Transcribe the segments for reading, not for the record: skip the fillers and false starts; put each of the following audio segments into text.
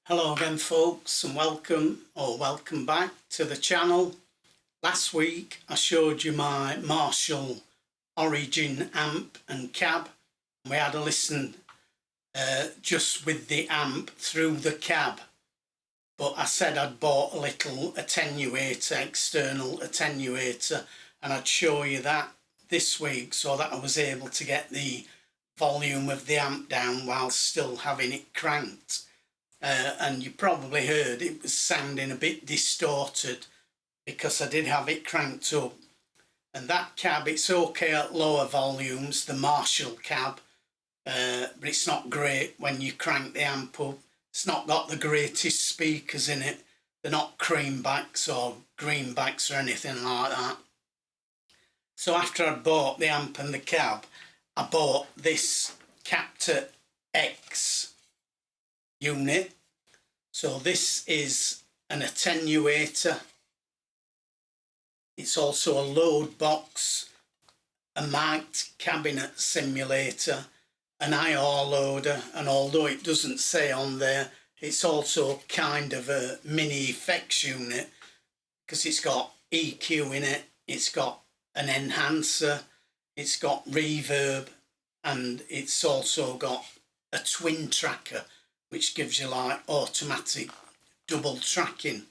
Hello again folks, and welcome back to the channel. Last week I showed you my Marshall Origin amp and cab, and we had a listen just with the amp through the cab, but I said I'd bought a little attenuator, external attenuator, and I'd show you that this week so that I was able to get the volume of the amp down while still having it cranked. And you probably heard it was sounding a bit distorted because I did have it cranked up. And that cab, it's okay at lower volumes, the Marshall cab, but it's not great when you crank the amp up. It's not got the greatest speakers in it. They're not creambacks or greenbacks or anything like that. So after I bought the amp and the cab, I bought this Captor X unit. So this is an attenuator. It's also a load box, a mic'd cabinet simulator, an IR loader, and although it doesn't say on there, it's also kind of a mini effects unit because it's got EQ in it, it's got an enhancer, it's got reverb, and it's also got a twin tracker, which gives you like automatic double tracking.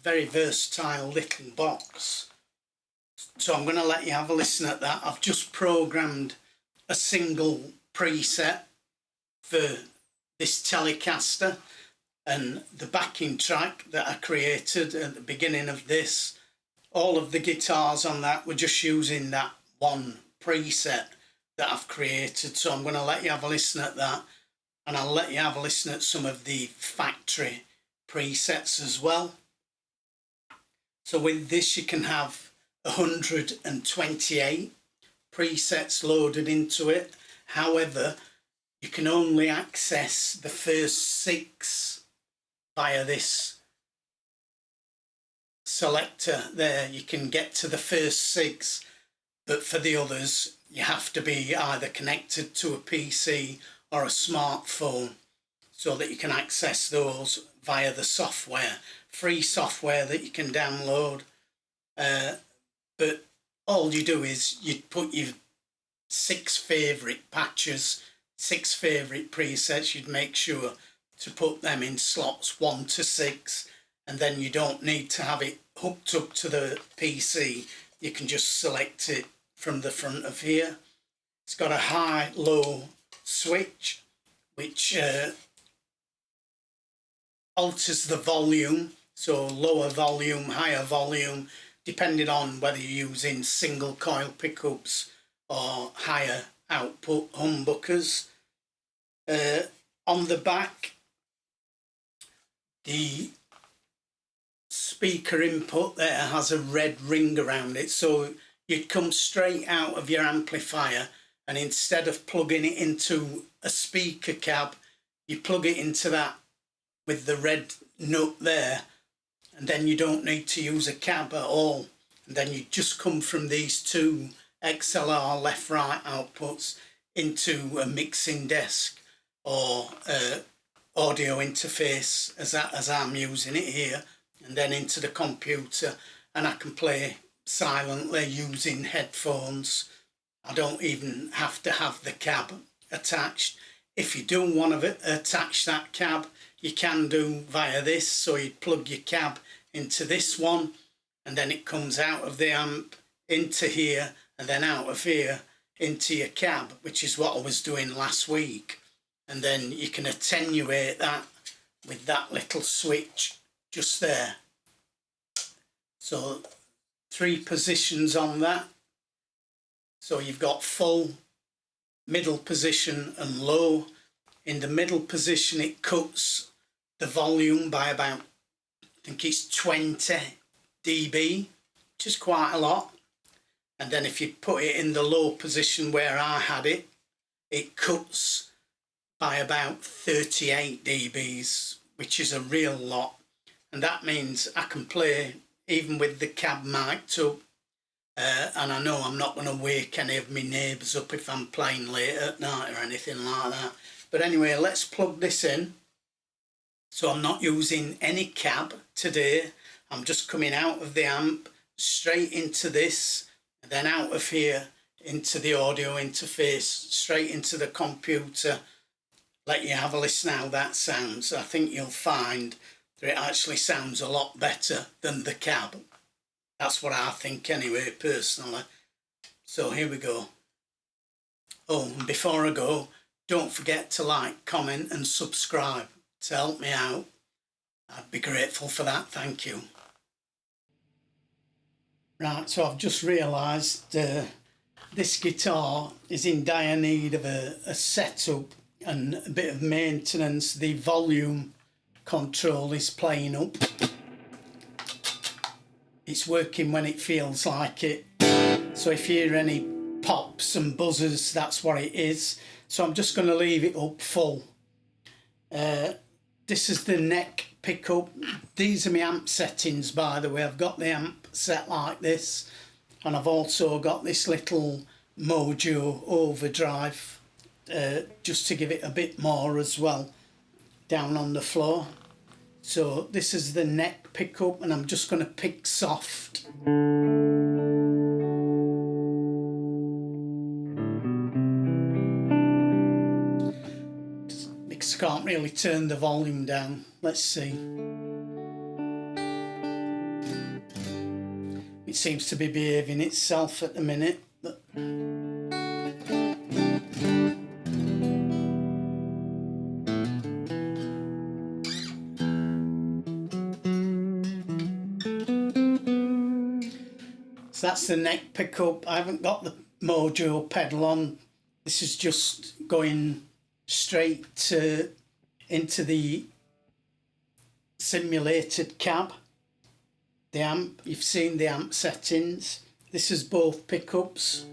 Very versatile little box. So I'm going to let you have a listen at that. I've just programmed a single preset for this Telecaster, and the backing track that I created at the beginning of this, all of the guitars on that were just using that one preset that I've created. So I'm going to let you have a listen at that, and I'll let you have a listen at some of the factory presets as well. So with this you can have 128 presets loaded into it. However, you can only access the first 6 via this selector there. You can get to the first 6, but for the others you have to be either connected to a PC or a smartphone so that you can access those via the software, free software that you can download. But all you do is you put your 6 favourite patches, 6 favourite presets. You'd make sure to put them in slots 1 to 6, and then you don't need to have it hooked up to the PC. You can just select it from the front of here. It's got a high-low switch which alters the volume, so lower volume, higher volume, depending on whether you're using single coil pickups or higher output humbuckers. On the back, the speaker input there has a red ring around it, so you'd come straight out of your amplifier, and instead of plugging it into a speaker cab, you plug it into that with the red nut there, and then you don't need to use a cab at all. And then you just come from these 2 XLR left-right outputs into a mixing desk or audio interface as I'm using it here, and then into the computer, and I can play silently using headphones. I don't even have to have the cab attached. If you do want to attach that cab, you can do via this. So you plug your cab into this one, and then it comes out of the amp into here, and then out of here into your cab, which is what I was doing last week. And then you can attenuate that with that little switch just there. So 3 positions on that. So you've got full, middle position and low. In the middle position it cuts the volume by about, I think it's 20 dB, which is quite a lot. And then if you put it in the low position where I had it, it cuts by about 38 dBs, which is a real lot. And that means I can play even with the cab mic'd up. And I know I'm not going to wake any of my neighbours up if I'm playing late at night or anything like that. But anyway, let's plug this in. So I'm not using any cab today. I'm just coming out of the amp straight into this, and then out of here into the audio interface, straight into the computer. Let you have a listen how that sounds. I think you'll find that it actually sounds a lot better than the cab. That's what I think anyway, personally. So here we go. Oh, and before I go, don't forget to like, comment and subscribe to help me out. I'd be grateful for that, thank you. Right, so I've just realised this guitar is in dire need of a setup and a bit of maintenance. The volume control is playing up. It's working when it feels like it. So if you hear any pops and buzzers, that's what it is. So I'm just going to leave it up full. This is the neck pickup. These are my amp settings, by the way. I've got the amp set like this, and I've also got this little Mojo overdrive just to give it a bit more as well down on the floor. So this is the neck pickup, and I'm just going to pick soft. Because I can't really turn the volume down. Let's see. It seems to be behaving itself at the minute, but so that's the neck pickup. I haven't got the Mojo pedal on. This is just going straight into the simulated cab. The amp, you've seen the amp settings. This is both pickups.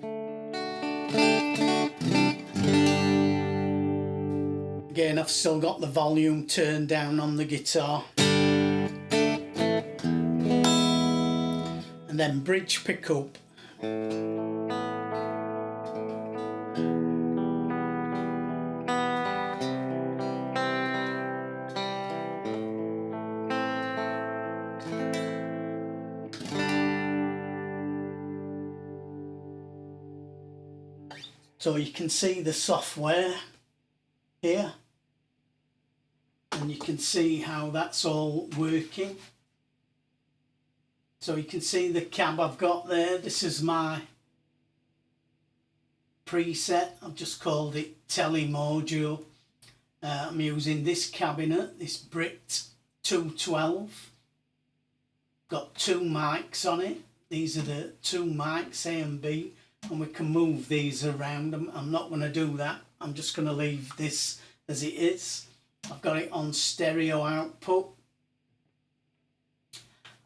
Again, I've still got the volume turned down on the guitar. And then bridge pickup. So you can see the software here, and you can see how that's all working. So you can see the cab I've got there. This is my preset. I've just called it Tele Mojo. I'm using this cabinet, this Brit 212. Got two mics on it. These are the two mics, A and B. And we can move these around. I'm not going to do that. I'm just going to leave this as it is. I've got it on stereo output.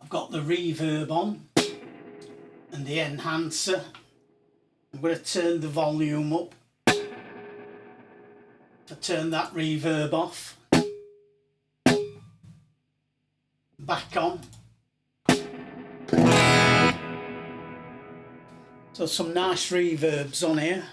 I've got the reverb on and the enhancer. I'm going to turn the volume up. If I turn that reverb off, back on. So some nice reverbs on here.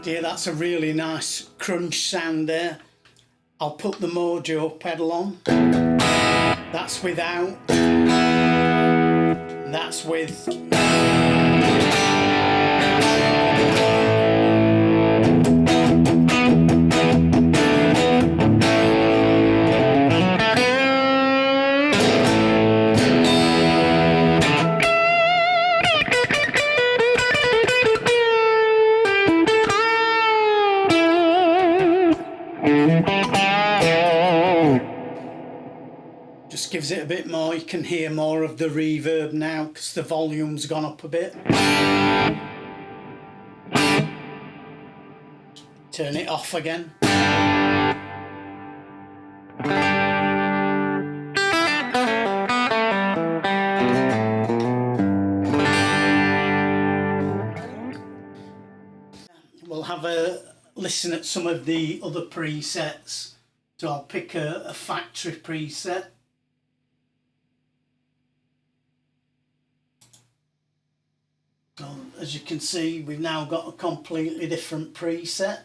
Yeah, that's a really nice crunch sound there. I'll put the Mojo pedal on. That's without. That's with. Just gives it a bit more. You can hear more of the reverb now because the volume's gone up a bit. Turn it off again. we'll have a listen at some of the other presets. So I'll pick a factory preset. So as you can see, we've now got a completely different preset.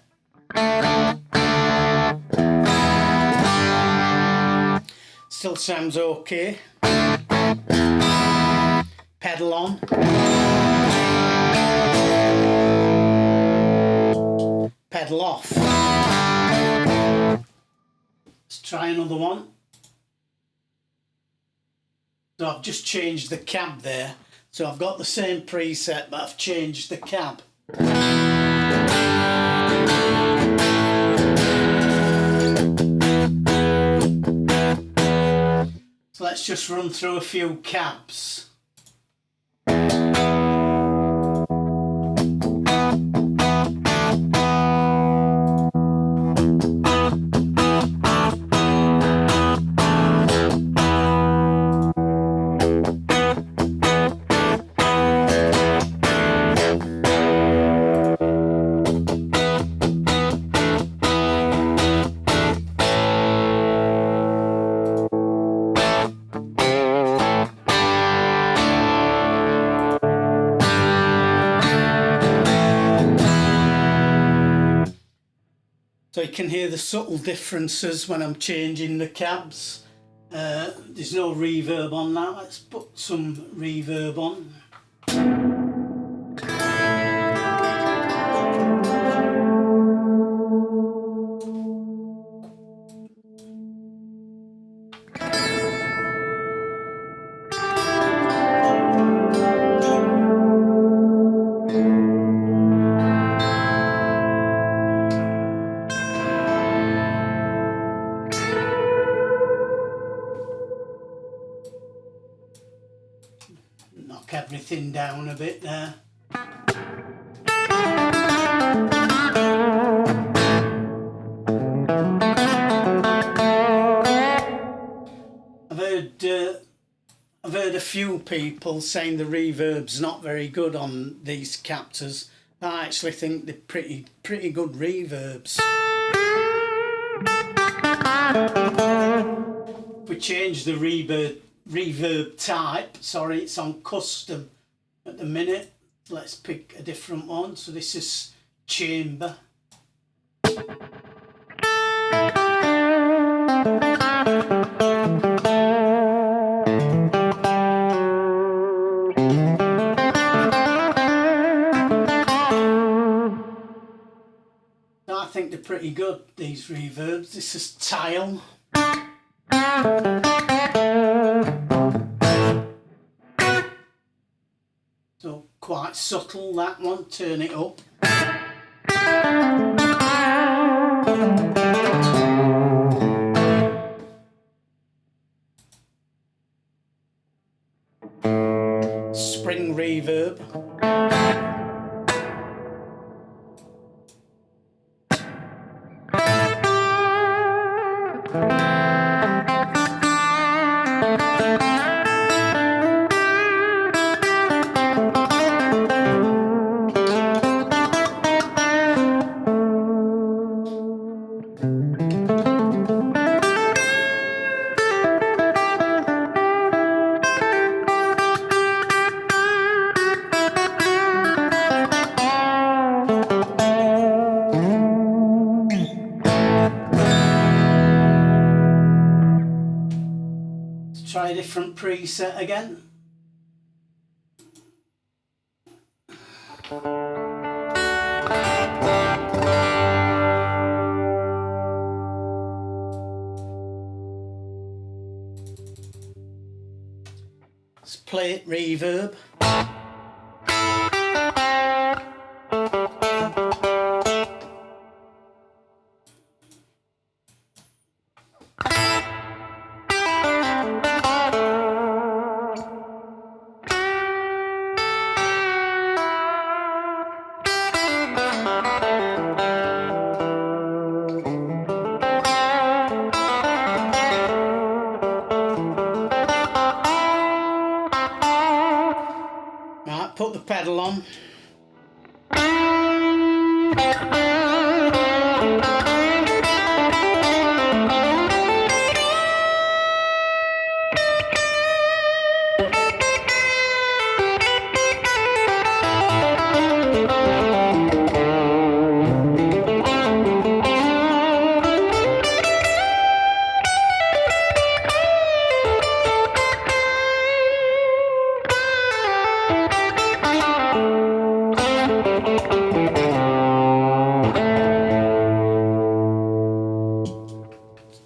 Still sounds okay. Pedal on. Pedal off. Let's try another one. So I've just changed the cab there. So I've got the same preset, but I've changed the cab. So let's just run through a few cabs. So you can hear the subtle differences when I'm changing the cabs. There's no reverb on that. Let's put some reverb on. Knock everything down a bit there. I've heard a few people saying the reverb's not very good on these captors. I actually think they're pretty good reverbs. If we change the reverb type, sorry, it's on custom at the minute. Let's pick a different one. So this is chamber. I think they're pretty good, these reverbs. This is tile. So quite subtle, that one. Turn it up. Spring reverb. Try a different preset again. Let's play it reverb.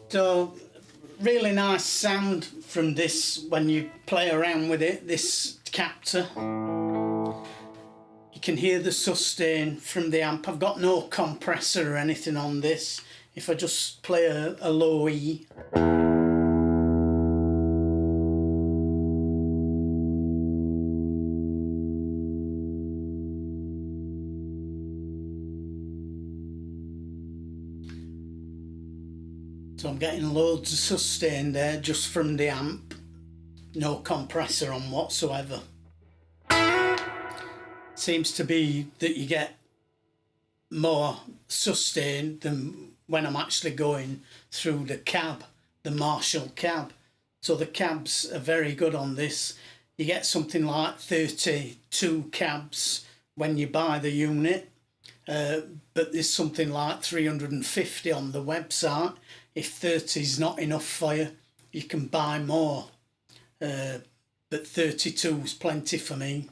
So really nice sound from this when you play around with it, this captor. You can hear the sustain from the amp. I've got no compressor or anything on this. If I just play a low E, so I'm getting loads of sustain there just from the amp. No compressor on whatsoever. Seems to be that you get more sustain than when I'm actually going through the cab, the Marshall cab. So the cabs are very good on this. You get something like 32 cabs when you buy the unit, but there's something like 350 on the website. If 30 is not enough for you, you can buy more, but 32 is plenty for me.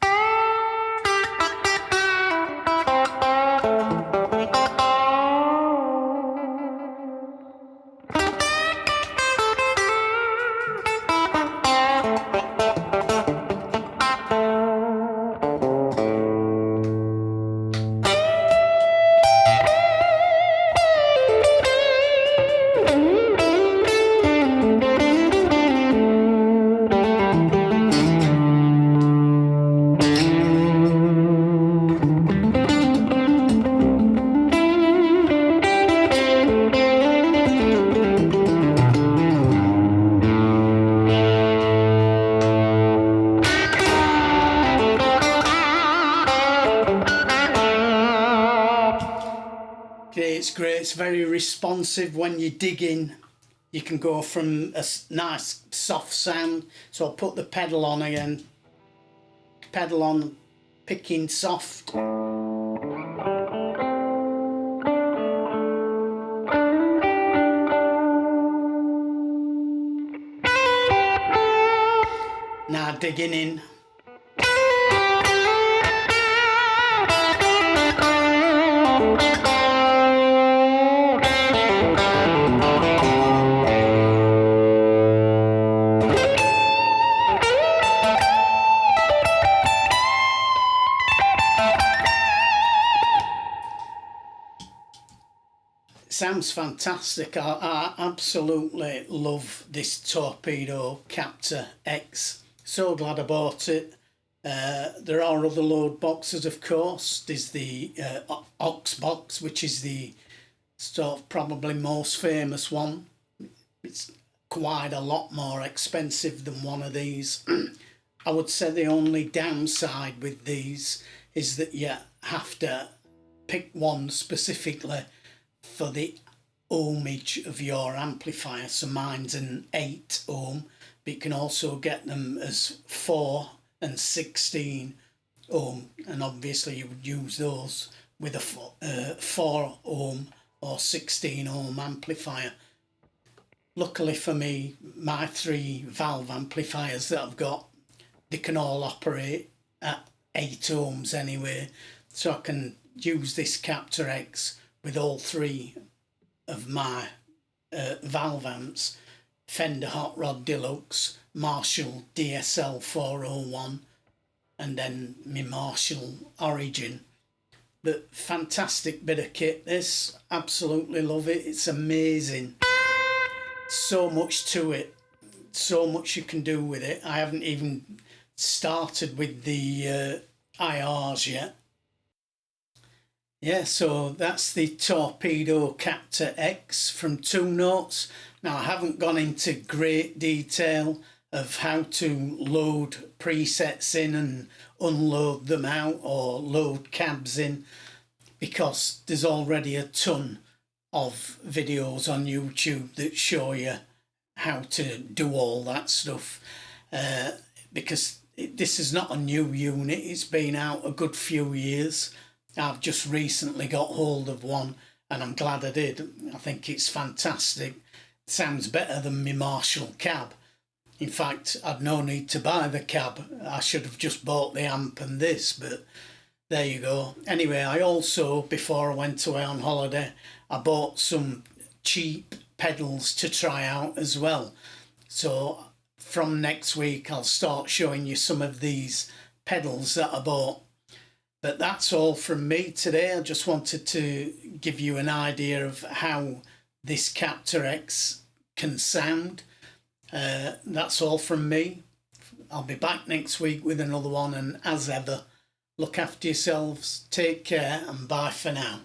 It's great, it's very responsive when you dig in. You can go from a nice soft sound. So I'll put the pedal on again. Pedal on, picking soft. Now digging in. Sounds fantastic. I absolutely love this Torpedo Captor X. So glad I bought it. There are other load boxes, of course. There's the Ox box, which is the sort of probably most famous one. It's quite a lot more expensive than one of these. I would say the only downside with these is that you have to pick one specifically for the ohmage of your amplifier. So mine's an 8 ohm, but you can also get them as 4 and 16 ohm, and obviously you would use those with a 4 ohm or 16 ohm amplifier. Luckily for me, my 3 valve amplifiers that I've got, they can all operate at 8 ohms anyway, so I can use this Captor X with all 3 of my valve amps: Fender Hot Rod Deluxe, Marshall DSL 401, and then my Marshall Origin. But fantastic bit of kit this, absolutely love it. It's amazing. So much to it, so much you can do with it. I haven't even started with the IRs yet. Yeah, so that's the Torpedo Captor X from 2 Notes. Now, I haven't gone into great detail of how to load presets in and unload them out, or load cabs in, because there's already a ton of videos on YouTube that show you how to do all that stuff, because this is not a new unit. It's been out a good few years. I've just recently got hold of one and I'm glad I did. I think it's fantastic. It sounds better than my Marshall cab. In fact, I'd no need to buy the cab. I should have just bought the amp and this, but there you go. Anyway, I also, before I went away on holiday, I bought some cheap pedals to try out as well. So from next week, I'll start showing you some of these pedals that I bought. But that's all from me today. I just wanted to give you an idea of how this Captor X can sound. That's all from me. I'll be back next week with another one, and as ever, look after yourselves, take care, and bye for now.